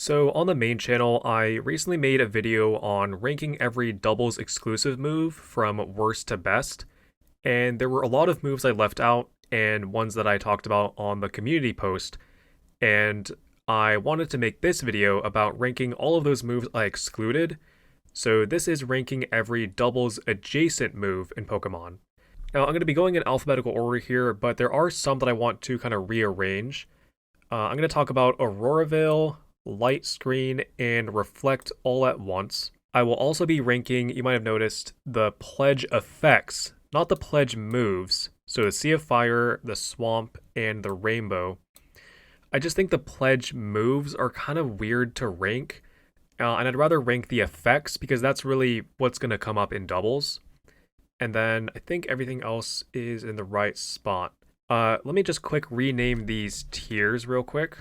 So on the main channel, I recently made a video on ranking every doubles exclusive move from worst to best, and there were a lot of moves I left out and ones that I talked about on the community post, and I wanted to make this video about ranking all of those moves I excluded. So this is ranking every doubles adjacent move in Pokemon. Now I'm going to be going in alphabetical order here, but there are some that I want to kind of rearrange. I'm going to talk about Aurora, Light Screen, and Reflect all at once. I will also be ranking, you might have noticed, the pledge effects, not the pledge moves. So the Sea of Fire, the Swamp, and the Rainbow. I just think the pledge moves are kind of weird to rank, and I'd rather rank the effects because that's really what's going to come up in doubles. And then I think everything else is in the right spot. Let me just quick rename these tiers real quick.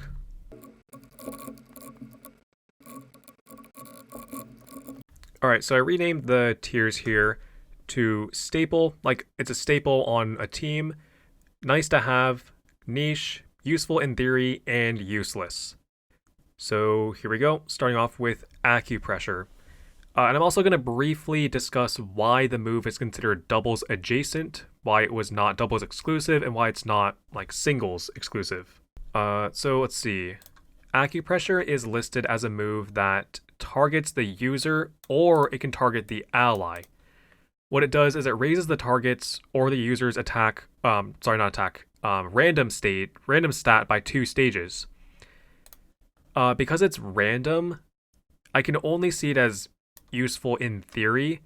Alright, so I renamed the tiers here to staple, like it's a staple on a team, nice to have, niche, useful in theory, and useless. So here we go, starting off with Acupressure. And I'm also going to briefly discuss why the move is considered doubles adjacent, why it was not doubles exclusive, and why it's not like singles exclusive. So let's see. Acupressure is listed as a move that targets the user or it can target the ally. What it does is it raises the target's or the user's random stat by 2 stages. Because it's random, I can only see it as useful in theory,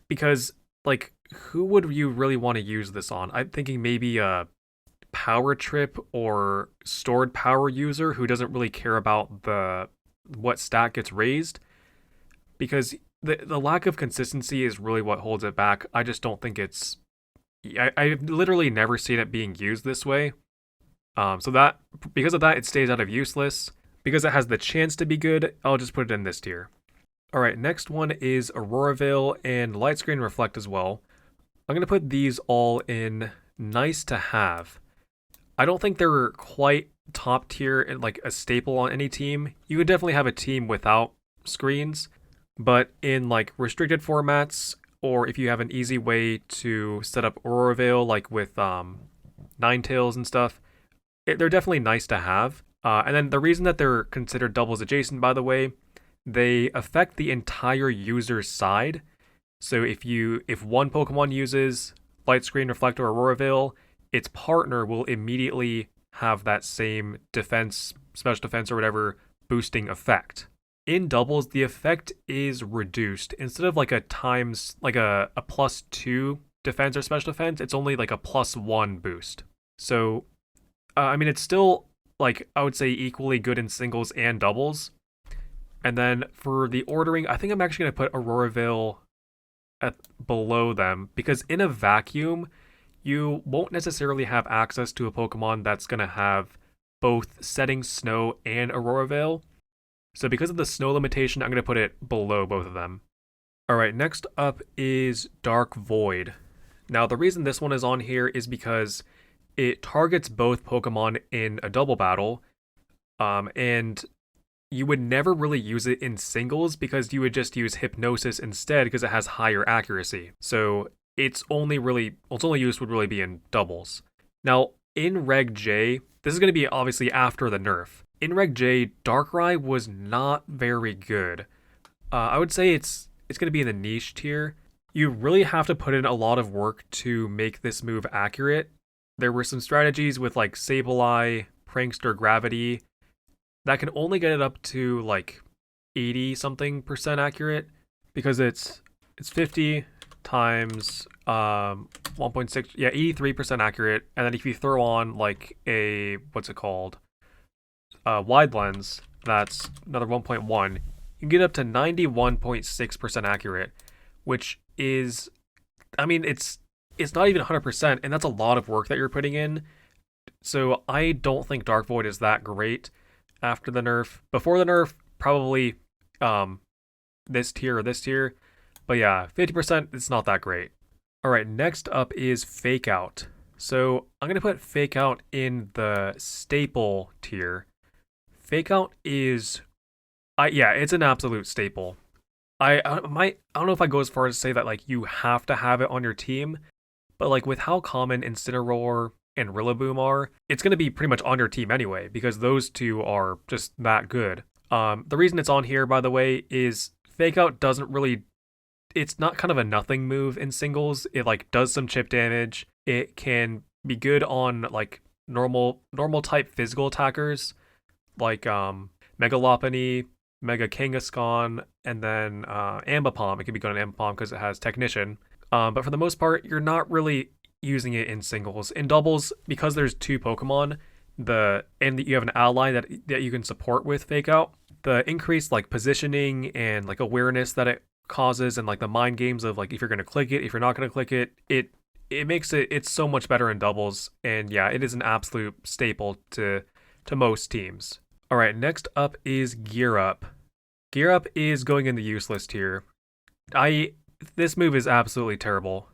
because like who would you really want to use this on? I'm thinking maybe a power trip or stored power user who doesn't really care about what stat gets raised, because the lack of consistency is really what holds it back. I just don't think it's I've literally never seen it being used this way. So that because of that, it stays out of useless. Because it has the chance to be good, I'll just put it in this tier. Alright, next one is Aurora and Light Screen Reflect as well. I'm going to put these all in nice to have. I don't think they're quite top tier and like a staple on any team. You could definitely have a team without screens, but in like restricted formats, or if you have an easy way to set up Aurora like with Ninetales and stuff, they're definitely nice to have. And then the reason that they're considered doubles adjacent, by the way, they affect the entire user's side. So if one Pokemon uses Light Screen, Reflect, or Aurora, its partner will immediately have that same defense, special defense, or whatever boosting effect. In doubles, the effect is reduced. Instead of like a +2 defense or special defense, it's only like a +1 boost. So, I mean, it's still like I would say equally good in singles and doubles. And then for the ordering, I think I'm actually going to put Aurora below them, because in a vacuum, you won't necessarily have access to a Pokemon that's going to have both Setting Snow and Aurora. So because of the snow limitation, I'm going to put it below both of them. Alright, next up is Dark Void. Now the reason this one is on here is because it targets both Pokemon in a double battle, and you would never really use it in singles because you would just use Hypnosis instead because it has higher accuracy. So its only use would really be in doubles. Now, in Reg J, this is going to be obviously after the nerf. In Reg J, Darkrai was not very good. I would say it's going to be in the niche tier. You really have to put in a lot of work to make this move accurate. There were some strategies with like Sableye, Prankster, Gravity that can only get it up to like 80-something% accurate, because it's 50 times 1.6, yeah, 83% accurate. And then if you throw on like a wide lens, that's another 1.1, you can get up to 91.6% accurate, which is, I mean, it's not even 100%, and that's a lot of work that you're putting in. So I don't think Dark Void is that great after the nerf. Before the nerf, probably this tier or this tier. But yeah, 50%, it's not that great. Alright, next up is Fake Out. So I'm going to put Fake Out in the staple tier. Fake Out is, yeah, it's an absolute staple. I don't know if I go as far as to say that like you have to have it on your team, but like with how common Incineroar and Rillaboom are, it's gonna be pretty much on your team anyway because those two are just that good. The reason it's on here, by the way, is Fake Out doesn't really. It's not kind of a nothing move in singles. It like does some chip damage. It can be good on like normal type physical attackers like Mega Lopunny, Mega Kangaskhan, and then Ambipom. It can be good on Ambipom because it has Technician. But for the most part, you're not really using it in singles. In doubles, because there's two Pokemon, you have an ally that you can support with Fake Out. The increased like positioning and like awareness that it causes, and like the mind games of like if you're gonna click it, if you're not gonna click it, it makes it's so much better in doubles. And yeah, it is an absolute staple to most teams. All right, next up is Gear Up. Gear Up is going in the useless tier. This move is absolutely terrible.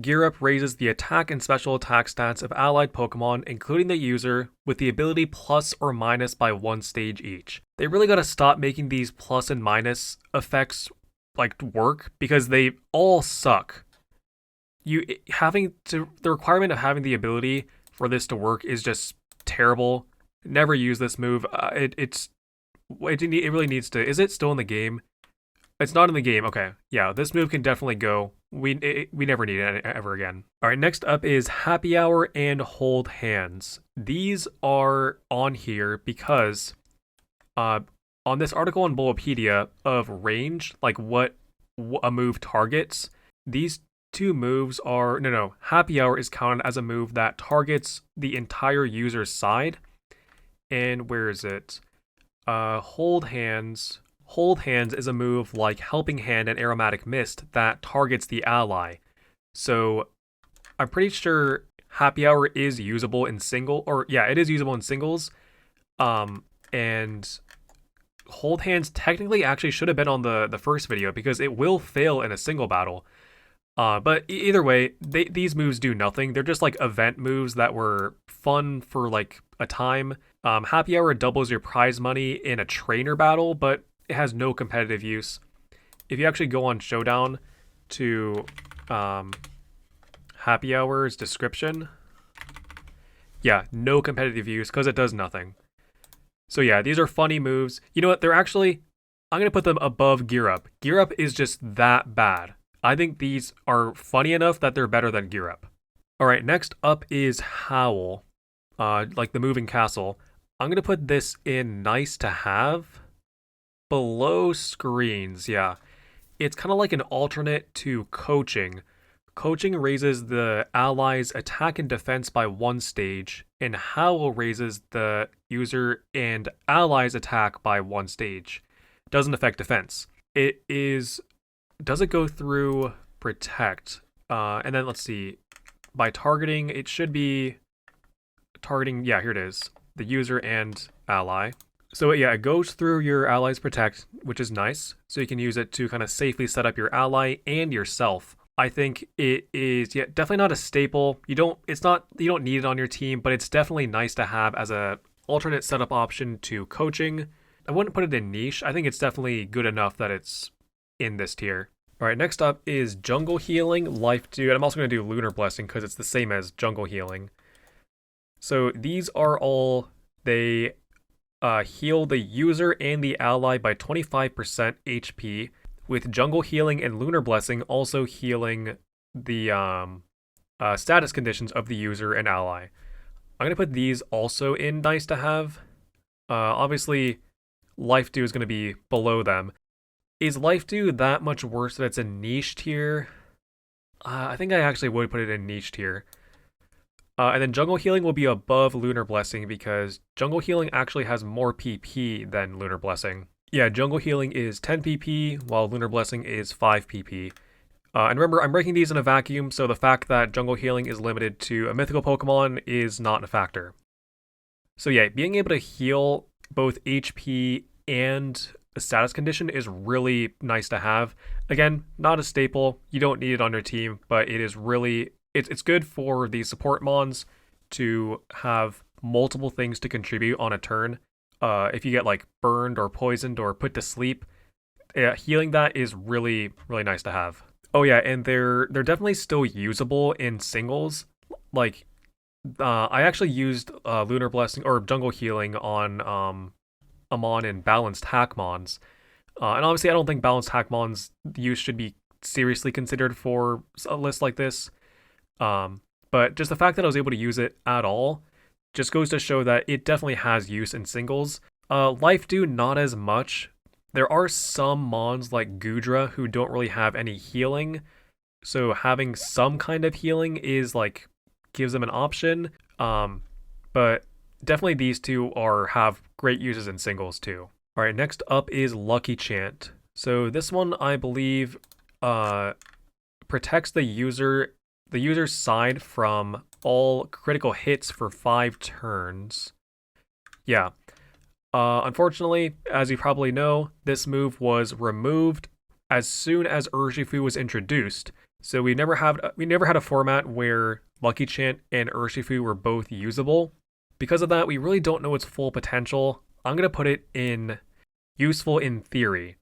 Gear Up raises the attack and special attack stats of allied Pokemon, including the user, with the ability plus or minus by 1 stage each. They really gotta stop making these plus and minus effects like work because they all suck. The requirement of having the ability for this to work is just terrible. Never use this move. It really needs to. Is it still in the game? It's not in the game. Okay, yeah, this move can definitely go. We never need it ever again. All right, next up is Happy Hour and Hold Hands. These are on here because on this article on Bulbapedia of range, like what a move targets, these two moves are Happy Hour is counted as a move that targets the entire user's side. And where is it? Hold Hands. Hold Hands is a move like Helping Hand and Aromatic Mist that targets the ally. So I'm pretty sure Happy Hour is usable in it is usable in singles. And Hold Hands technically actually should have been on the first video because it will fail in a single battle. But either way, these moves do nothing. They're just like event moves that were fun for like a time. Happy Hour doubles your prize money in a trainer battle, but it has no competitive use. If you actually go on Showdown to Happy Hour's description, yeah, no competitive use because it does nothing. So yeah, these are funny moves. You know what? I'm going to put them above Gear Up. Gear Up is just that bad. I think these are funny enough that they're better than Gear Up. All right, next up is Howl, like the moving castle. I'm going to put this in nice to have. Below screens, yeah. It's kind of like an alternate to coaching. Coaching raises the ally's attack and defense by 1 stage, and Howl raises the user and ally's attack by 1 stage. Doesn't affect defense. Does it go through protect? And then let's see. By targeting, it should be targeting, yeah, here it is. The user and ally. So yeah, it goes through your ally's protect, which is nice. So you can use it to kind of safely set up your ally and yourself. I think it is definitely not a staple. You don't need it on your team, but it's definitely nice to have as a alternate setup option to coaching. I wouldn't put it in niche. I think it's definitely good enough that it's in this tier. All right, next up is Jungle Healing, Life Dew, and I'm also going to do Lunar Blessing because it's the same as Jungle Healing. So these are all, they heal the user and the ally by 25% HP, with Jungle Healing and Lunar Blessing also healing the status conditions of the user and ally. I'm going to put these also in nice to have. Obviously, Life Dew is going to be below them. Is Life Dew that much worse that it's a niche tier? I think I actually would put it in niche tier. And then Jungle Healing will be above Lunar Blessing because Jungle Healing actually has more PP than Lunar Blessing. Yeah, Jungle Healing is 10 PP while Lunar Blessing is 5 PP. And remember, I'm breaking these in a vacuum, so the fact that Jungle Healing is limited to a mythical Pokemon is not a factor. So yeah, being able to heal both HP and a status condition is really nice to have. Again, not a staple. You don't need it on your team, but it is really... It's good for the support mons to have multiple things to contribute on a turn. if you get like burned or poisoned or put to sleep, healing that is really, really nice to have. Oh yeah, and they're definitely still usable in singles. Like, I actually used Lunar Blessing or Jungle Healing on Amon and Balanced Hackmons. And obviously, I don't think Balanced Hackmon's use should be seriously considered for a list like this. But just the fact that I was able to use it at all just goes to show that it definitely has use in singles. Life Dew, not as much. There are some mons like Gudra who don't really have any healing, so having some kind of healing is like gives them an option. But definitely these two have great uses in singles too. All right, next up is Lucky Chant. So this one I believe protects the user's side from all critical hits for 5 turns. Yeah. Unfortunately, as you probably know, this move was removed as soon as Urshifu was introduced. So we never had a format where Lucky Chant and Urshifu were both usable. Because of that, we really don't know its full potential. I'm gonna put it in useful in theory,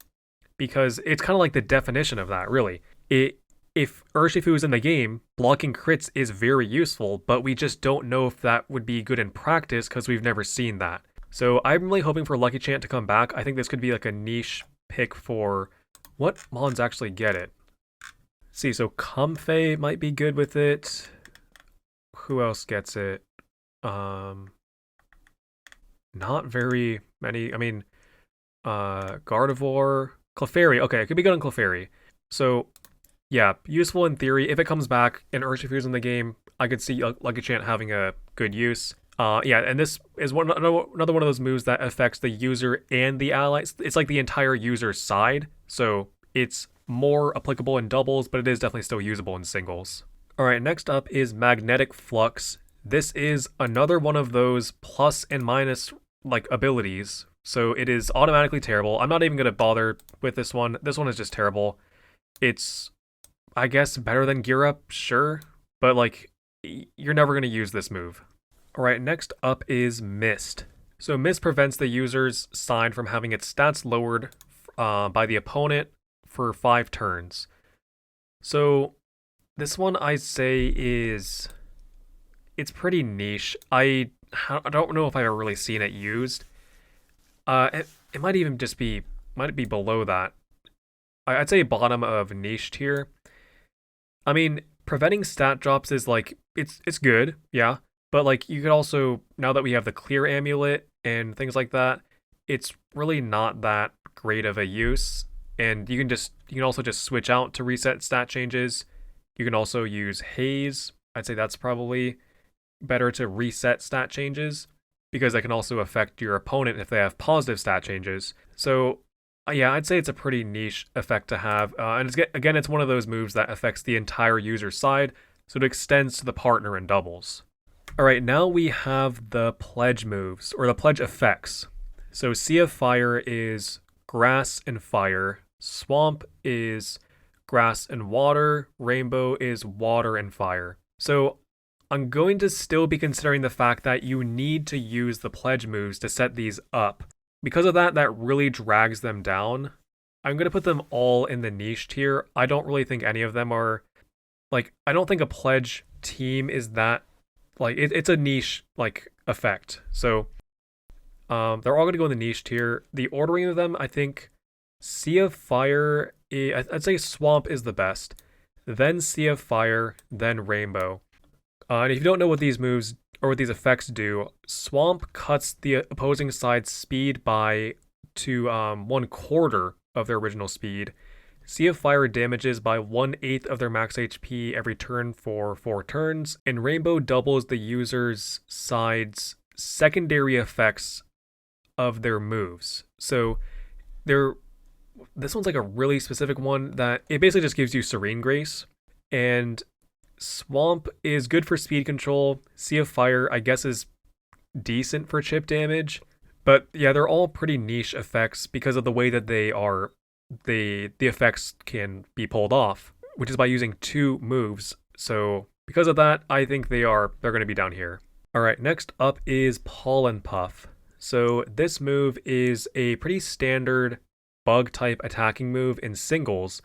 because it's kind of like the definition of that, really. If Urshifu is in the game, blocking crits is very useful, but we just don't know if that would be good in practice because we've never seen that. So I'm really hoping for Lucky Chant to come back. I think this could be like a niche pick for what mons actually get it. Let's see, so Comfey might be good with it. Who else gets it? Not very many. I mean, Gardevoir, Clefairy. Okay, it could be good on Clefairy. So yeah, useful in theory. If it comes back and Urshifu's in the game, I could see Lucky Chant having a good use. Yeah, and this is another one of those moves that affects the user and the allies. It's like the entire user's side, so it's more applicable in doubles, but it is definitely still usable in singles. All right, next up is Magnetic Flux. This is another one of those plus and minus like abilities, so it is automatically terrible. I'm not even gonna bother with this one. This one is just terrible. It's, I guess, better than Gear Up, sure, but like you're never gonna use this move. Alright, next up is Mist. So Mist prevents the user's side from having its stats lowered by the opponent for 5 turns. So this one I say it's pretty niche. I don't know if I've ever really seen it used. It might even just be below that. I'd say bottom of niche tier. I mean, preventing stat drops is like it's good, yeah. But like you could also, now that we have the clear amulet and things like that, it's really not that great of a use. And you can also just switch out to reset stat changes. You can also use haze. I'd say that's probably better to reset stat changes, because that can also affect your opponent if they have positive stat changes. So yeah, I'd say it's a pretty niche effect to have. And it's one of those moves that affects the entire user side, so it extends to the partner in doubles. Alright, now we have the pledge moves, or the pledge effects. So Sea of Fire is grass and fire, Swamp is grass and water, Rainbow is water and fire. So I'm going to still be considering the fact that you need to use the pledge moves to set these up. Because of that, that really drags them down. I'm going to put them all in the niche tier. I don't really think any of them are, like, I don't think a pledge team is that, like, it's a niche, like, effect. So they're all going to go in the niche tier. The ordering of them, I think Sea of Fire, I'd say Swamp is the best. Then Sea of Fire, then Rainbow. And if you don't know what these moves or what these effects do, Swamp cuts the opposing side's speed to 1/4 of their original speed. Sea of Fire damages by 1/8 of their max HP every turn for 4 turns, and Rainbow doubles the user's side's secondary effects of their moves. So this one's like a really specific one that it basically just gives you Serene Grace, and Swamp is good for speed control. Sea of Fire, I guess, is decent for chip damage, but yeah, they're all pretty niche effects because of the way that they are. The effects can be pulled off, which is by using 2 moves. So because of that, I think they're going to be down here. All right, next up is Pollen Puff. So this move is a pretty standard bug type attacking move in singles,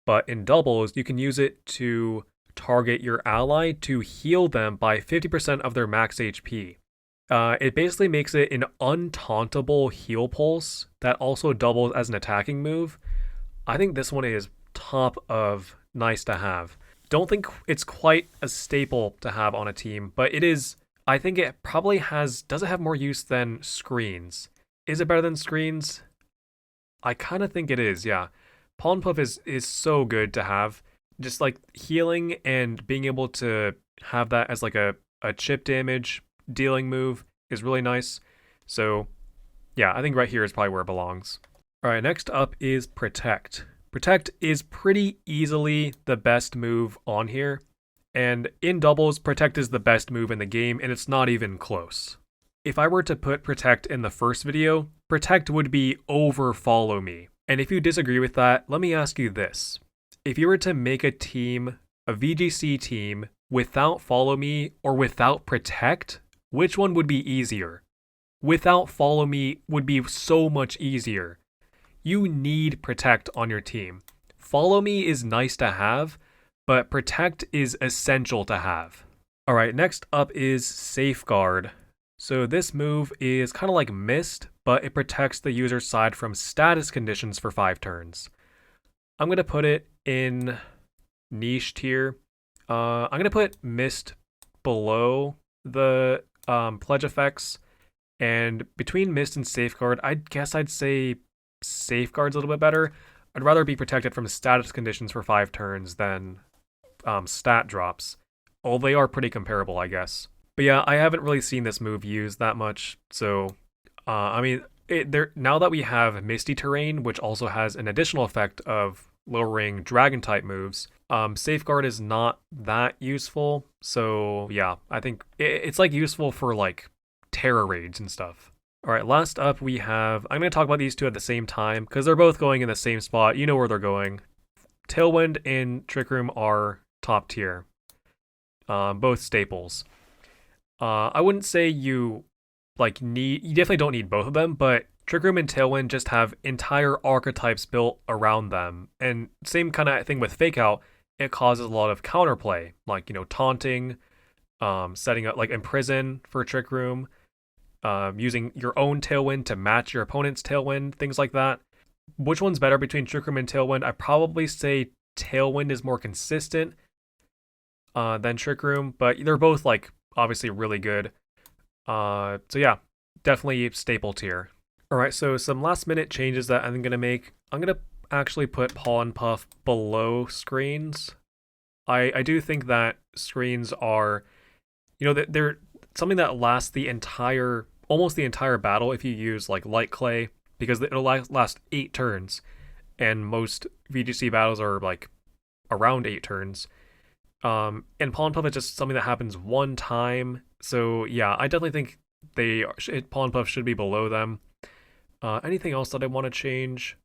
but in doubles, you can use it to target your ally to heal them by 50% of their max HP. It basically makes it an untauntable heal pulse that also doubles as an attacking move. I think this one is top of nice to have. Don't think it's quite a staple to have on a team, but it is. I think it probably has. Does it have more use than screens? Is it better than screens? I kind of think it is, yeah. Pollen Puff is so good to have. Just like healing and being able to have that as like a chip damage dealing move is really nice. So yeah, I think right here is probably where it belongs. All right, next up is Protect. Protect is pretty easily the best move on here. And in doubles, Protect is the best move in the game, and it's not even close. If I were to put Protect in the first video, Protect would be over Follow Me. And if you disagree with that, let me ask you this. If you were to make a team, a VGC team, without Follow Me or without Protect, which one would be easier? Without Follow Me would be so much easier. You need Protect on your team. Follow Me is nice to have, but Protect is essential to have. Alright, next up is Safeguard. So this move is kind of like Mist, but it protects the user's side from status conditions for 5 turns. I'm going to put it in niche tier. I'm going to put Mist below the pledge effects, and between Mist and Safeguard, I guess I'd say Safeguard's a little bit better. I'd rather be protected from status conditions for 5 turns than stat drops. Although they are pretty comparable, I guess. But yeah, I haven't really seen this move used that much, so I mean, now that we have Misty Terrain, which also has an additional effect of lowering Dragon type moves, Safeguard is not that useful. So yeah, I think it's like useful for like Terror raids and stuff. All right, last up we have, I'm going to talk about these two at the same time because they're both going in the same spot. You know where they're going. Tailwind and Trick Room are top tier. Both staples. I wouldn't say you definitely don't need both of them, but Trick Room and Tailwind just have entire archetypes built around them. And same kind of thing with Fake Out, it causes a lot of counterplay, like, taunting, setting up like Imprison for Trick Room, using your own Tailwind to match your opponent's Tailwind, things like that. Which one's better between Trick Room and Tailwind? I'd probably say Tailwind is more consistent than Trick Room, but they're both like obviously really good. So yeah, definitely staple tier. Alright, so some last minute changes that I'm going to make. I'm going to actually put Pollen Puff below screens. I do think that screens are, they're something that lasts almost the entire battle if you use like Light Clay, because it'll last 8 turns, and most VGC battles are like around 8 turns. And Pollen Puff is just something that happens one time, so yeah, I definitely think Pollen Puff should be below them. Anything else that I want to change?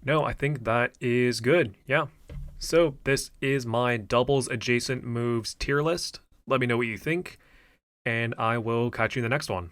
No, I think that is good. Yeah. So this is my doubles adjacent moves tier list. Let me know what you think, and I will catch you in the next one.